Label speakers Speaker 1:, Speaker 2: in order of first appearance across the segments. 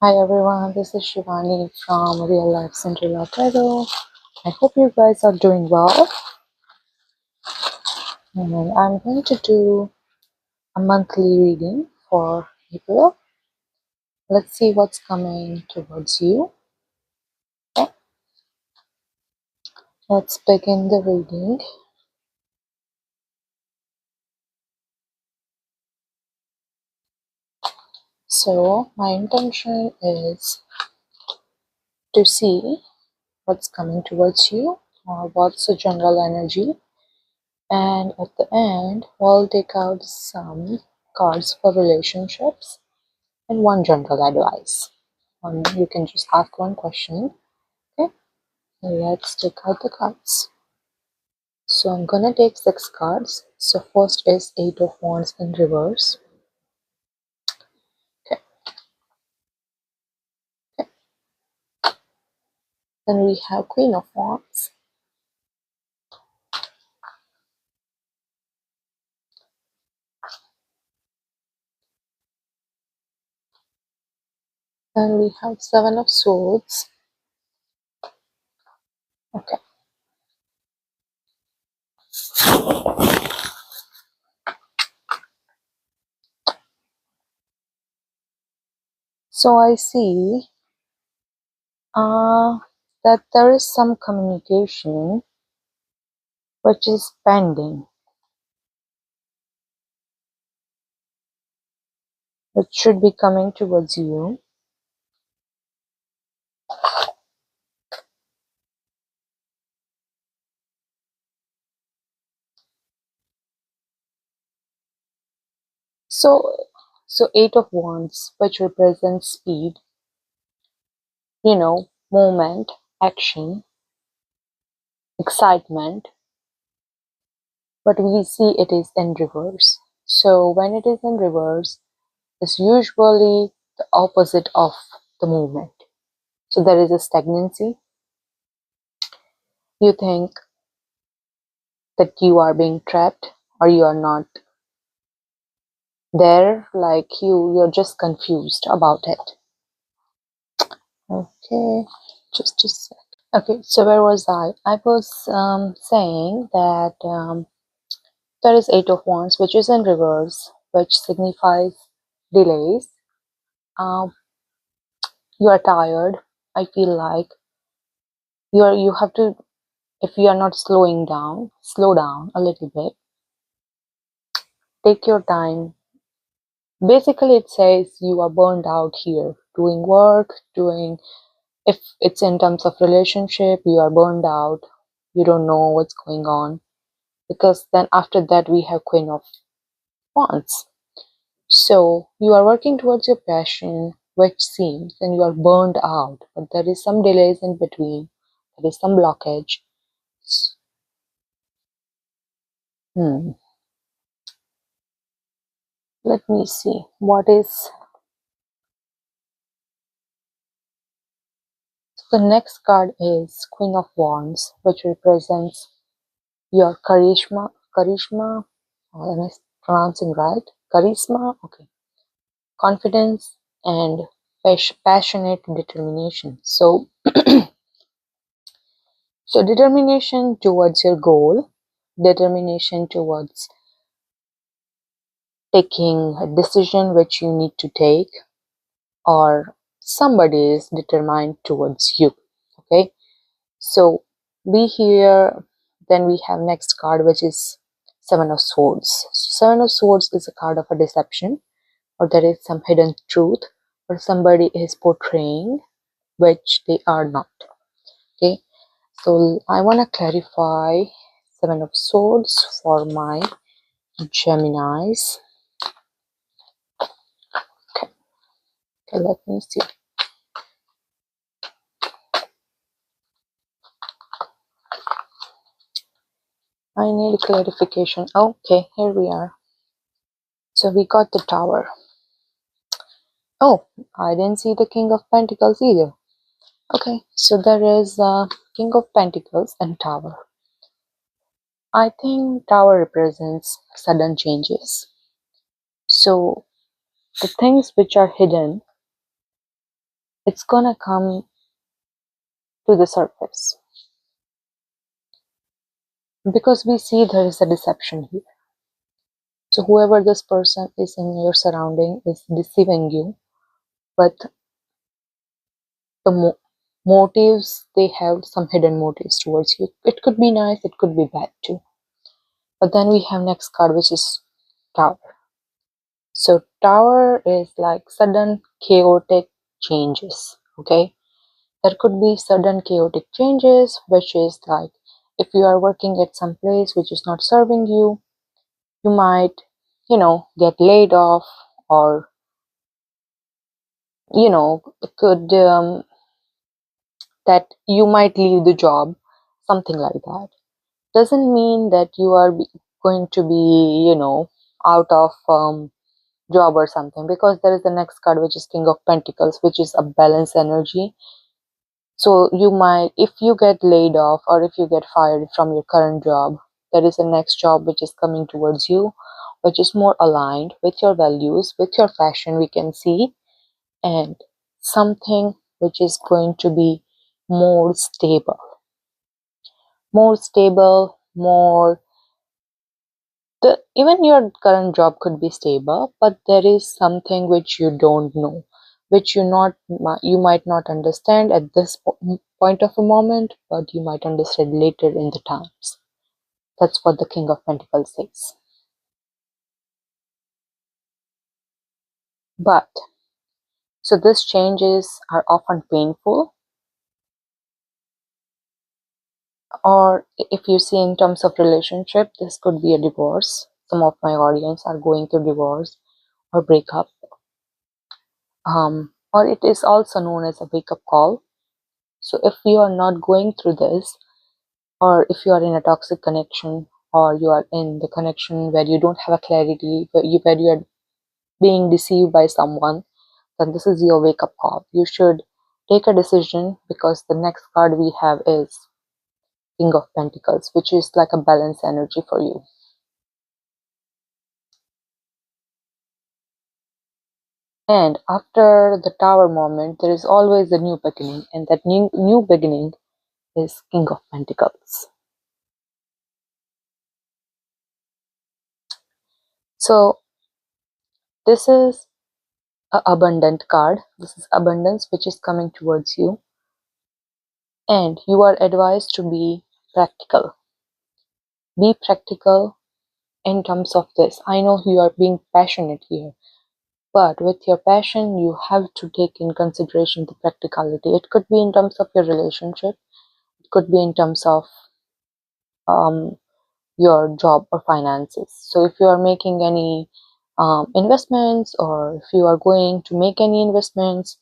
Speaker 1: Hi everyone, this is Shivani from Real Life Cinderella Tarot. I hope you guys are doing well. And I'm going to do a monthly reading for April. Let's see what's coming towards you. Okay, let's begin the reading. So, my intention is to see what's coming towards you or what's the general energy. And at the end, we'll take out some cards for relationships and one general advice. You can just ask one question. Okay, let's take out the cards. So I'm gonna take 6 cards. So first is 8 of Wands in reverse. Okay, okay. Then we have Queen of Wands. Then we have 7 of Swords. Okay. So I see that there is some communication which is pending, which should be coming towards you. So 8 of Wands, which represents speed, movement, action, excitement, but we see it is in reverse. So when it is in reverse, it's usually the opposite of the movement. So there is a stagnancy. You think that you are being trapped or you are not there, like you're just confused about it. Okay, just a sec. Okay, so where was I? I was saying that there is 8 of Wands, which is in reverse, which signifies delays. Um, you are tired. I feel like you have to, if you are not slowing down, slow down a little bit. Take your time. Basically, it says you are burned out here, doing work, if it's in terms of relationship, you are burned out. You don't know what's going on, because then after that we have Queen of Wands. So you are working towards your passion, which seems, and you are burned out, but there is some delays in between. There is some blockage. Hmm. Let me see. What is the next card is Queen of Wands, which represents your charisma. Charisma. Am I pronouncing right? Charisma. Okay. Confidence and passionate determination. So determination towards your goal, determination towards taking a decision which you need to take, or somebody is determined towards you. Okay, so be here. Then we have next card, which is 7 of Swords. 7 of Swords is a card of a deception, or there is some hidden truth, or somebody is portraying which they are not. Okay, so I want to clarify 7 of Swords for my Geminis. Okay, let me see. I need clarification. Okay, here we are. So we got the Tower. Oh, I didn't see the King of Pentacles either. Okay, so there is King of Pentacles and Tower. I think Tower represents sudden changes. So the things which are hidden, it's gonna come to the surface, because we see there is a deception here. So whoever this person is in your surrounding is deceiving you, but the motives, they have some hidden motives towards you. It could be nice, it could be bad too. But then we have next card, which is Tower. So Tower is like sudden chaotic changes. Okay, there could be sudden chaotic changes, which is like if you are working at some place which is not serving you, you might, get laid off, or it could that you might leave the job, something like that. Doesn't mean that you are going to be, out of job or something, because there is the next card, which is King of Pentacles, which is a balance energy. So you might, if you get laid off or if you get fired from your current job, there is a next job which is coming towards you, which is more aligned with your values, with your passion, we can see, and something which is going to be more stable, more, even your current job could be stable, but there is something which you don't know, which you might not understand at this point of a moment, but you might understand later in the times. That's what the King of Pentacles says. But so these changes are often painful, or if you see in terms of relationship, this could be a divorce. Some of my audience are going through divorce or breakup, or it is also known as a wake-up call. So if you are not going through this, or if you are in a toxic connection, or you are in the connection where you don't have a clarity, where you are being deceived by someone, then this is your wake-up call. You should take a decision, because the next card we have is King of Pentacles, which is like a balance energy for you. And after the Tower moment, there is always a new beginning, and that new beginning is King of Pentacles. So this is an abundant card. This is abundance which is coming towards you, and you are advised to be practical. Be practical in terms of this. I know you are being passionate here, but with your passion, you have to take in consideration the practicality. It could be in terms of your relationship, it could be in terms of um, your job or finances. So if you are making any investments, or if you are going to make any investments,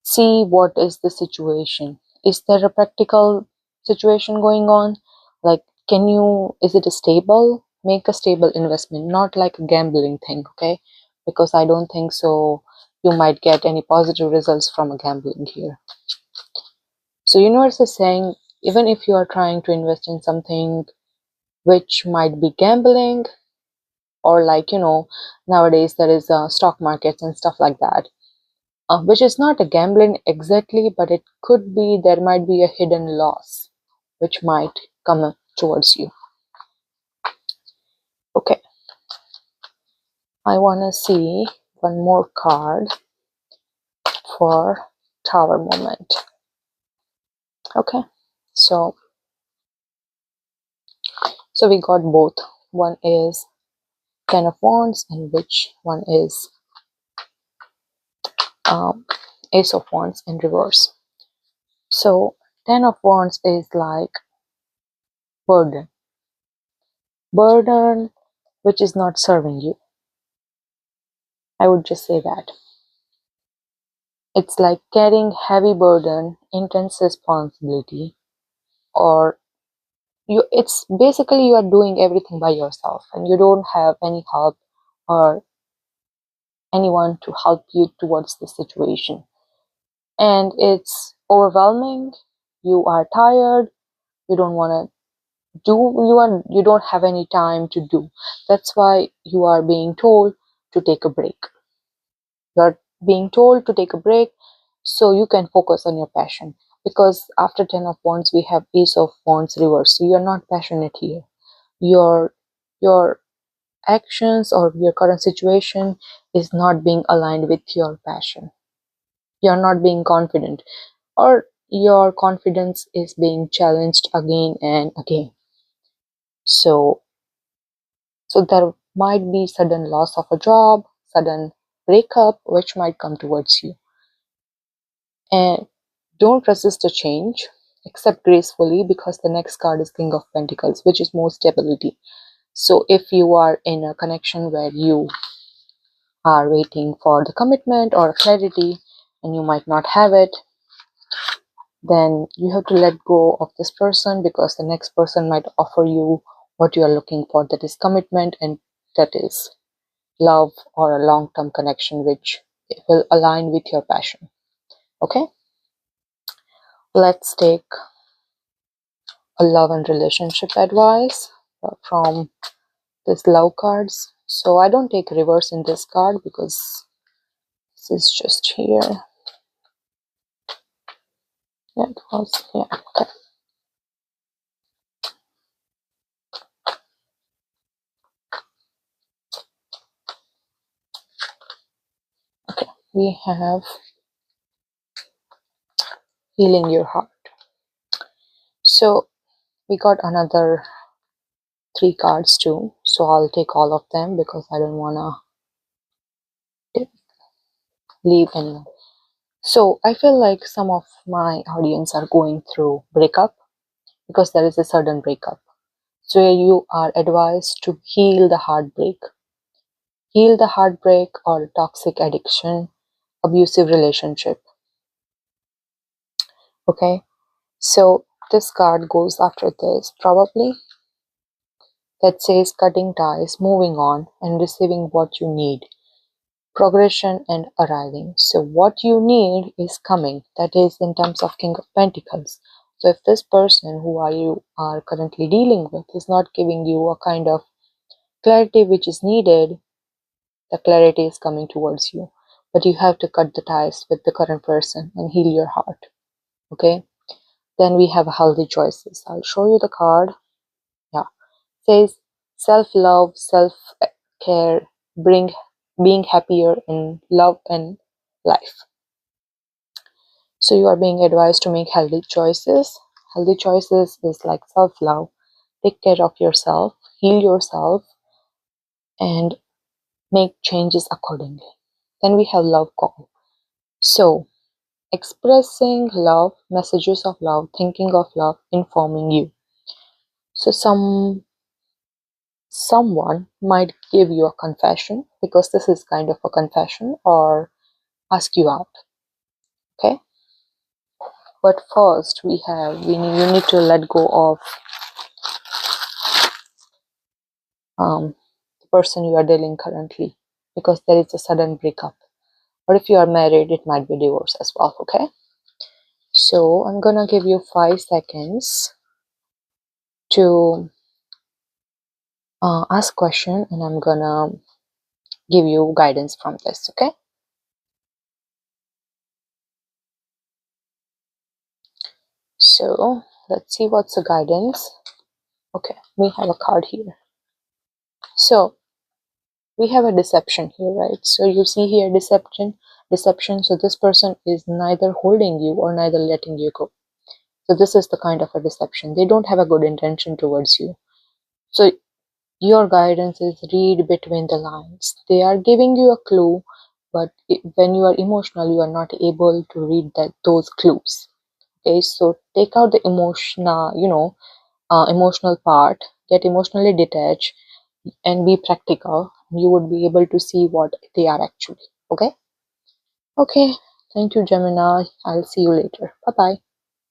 Speaker 1: see what is the situation. Is there a practical situation going on? Like, is it a stable? Make a stable investment, not like a gambling thing, okay? Because I don't think so you might get any positive results from a gambling here. So universe is saying, even if you are trying to invest in something which might be gambling, or like, nowadays there is stock markets and stuff like that, which is not a gambling exactly, but it could be, there might be a hidden loss which might come towards you. Okay, I want to see one more card for Tower moment. Okay, so we got both. One is Ten of Wands, and which one is Ace of Wands in reverse. So Ten of Wands is like burden which is not serving you. I would just say that it's like carrying heavy burden, intense responsibility, or it's basically you are doing everything by yourself, and you don't have any help or anyone to help you towards the situation, and it's overwhelming. You are tired, you don't want to do, you don't have any time to do. That's why you are being told to take a break. You are being told to take a break so you can focus on your passion. Because after 10 of wands we have ace of wands reverse, so you're not passionate here. Your actions or your current situation is not being aligned with your passion. You're not being confident, or your confidence is being challenged again and again. So there might be sudden loss of a job, sudden breakup which might come towards you. And don't resist a change, accept gracefully, because the next card is King of Pentacles, which is more stability. So if you are in a connection where you are waiting for the commitment or clarity and you might not have it, then you have to let go of this person, because the next person might offer you what you are looking for, that is commitment, and that is love or a long-term connection which will align with your passion. Okay, let's take a love and relationship advice from this love cards. So I don't take reverse in this card because this is just here. Yeah, it was, yeah, okay. Okay, we have healing your heart. So we got another 3 cards too, so I'll take all of them because I don't wanna leave anyone. So I feel like some of my audience are going through breakup, because there is a sudden breakup. So you are advised to heal the heartbreak. Heal the heartbreak or toxic addiction, abusive relationship. Okay, so this card goes after this probably, that says cutting ties, moving on, and receiving what you need. Progression and arriving. So what you need is coming. That is in terms of King of Pentacles. So if this person who you are currently dealing with is not giving you a kind of clarity which is needed, the clarity is coming towards you. But you have to cut the ties with the current person and heal your heart. Okay. Then we have healthy choices. I'll show you the card. Yeah. It says self-love, self-care, bring being happier in love and life. So you are being advised to make healthy choices. Healthy choices is like self-love. Take care of yourself, heal yourself, and make changes accordingly. Then we have love call. So expressing love, messages of love, thinking of love, informing you. So someone might give you a confession, because this is kind of a confession, or ask you out. Okay, but first you need to let go of the person you are dealing currently, because there is a sudden breakup. Or if you are married, it might be divorce as well. Okay, so I'm gonna give you 5 seconds to ask question, and I'm gonna give you guidance from this. Okay, so let's see what's the guidance. Okay, we have a card here. So we have a deception here, right? So you see here deception. So this person is neither holding you or neither letting you go. So this is the kind of a deception. They don't have a good intention towards you. So your guidance is read between the lines. They are giving you a clue, but when you are emotional, you are not able to read those clues. Okay, so take out the emotional part, get emotionally detached, and be practical. You would be able to see what they are actually. Okay. Okay, thank you, Gemini. I'll see you later. Bye bye.